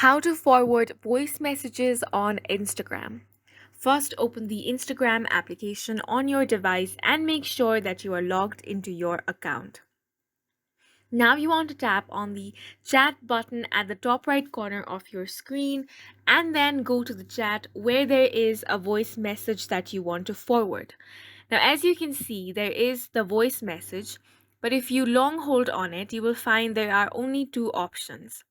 How to forward voice messages on Instagram. First, open the Instagram application on your device and make sure that you are logged into your account. Now you want to tap on the chat button at the top right corner of your screen and then go to the chat where there is a voice message that you want to forward. Now, as you can see, there is the voice message, but if you long hold on it, you will find there are only two options.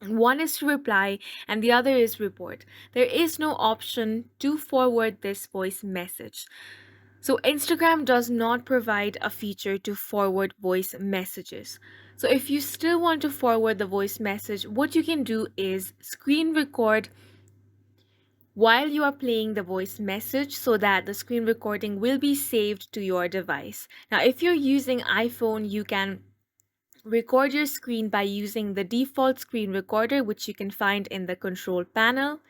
One is to reply and the other is report. There is no option to forward this voice message. So Instagram does not provide a feature to forward voice messages. So if you still want to forward the voice message, what you can do is screen record while you are playing the voice message so that the screen recording will be saved to your device. Now, if you're using iPhone, you can record your screen by using the default screen recorder, which you can find in the control panel.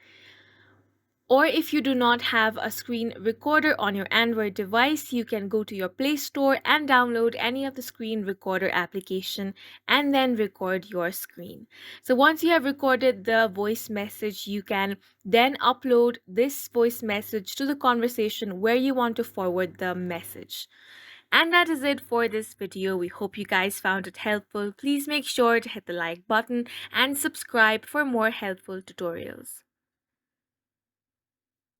Or if you do not have a screen recorder on your Android device, you can go to your Play Store and download any of the screen recorder application and then record your screen. So once you have recorded the voice message, you can then upload this voice message to the conversation where you want to forward the message. And that is it for this video. We hope you guys found it helpful. Please make sure to hit the like button and subscribe for more helpful tutorials.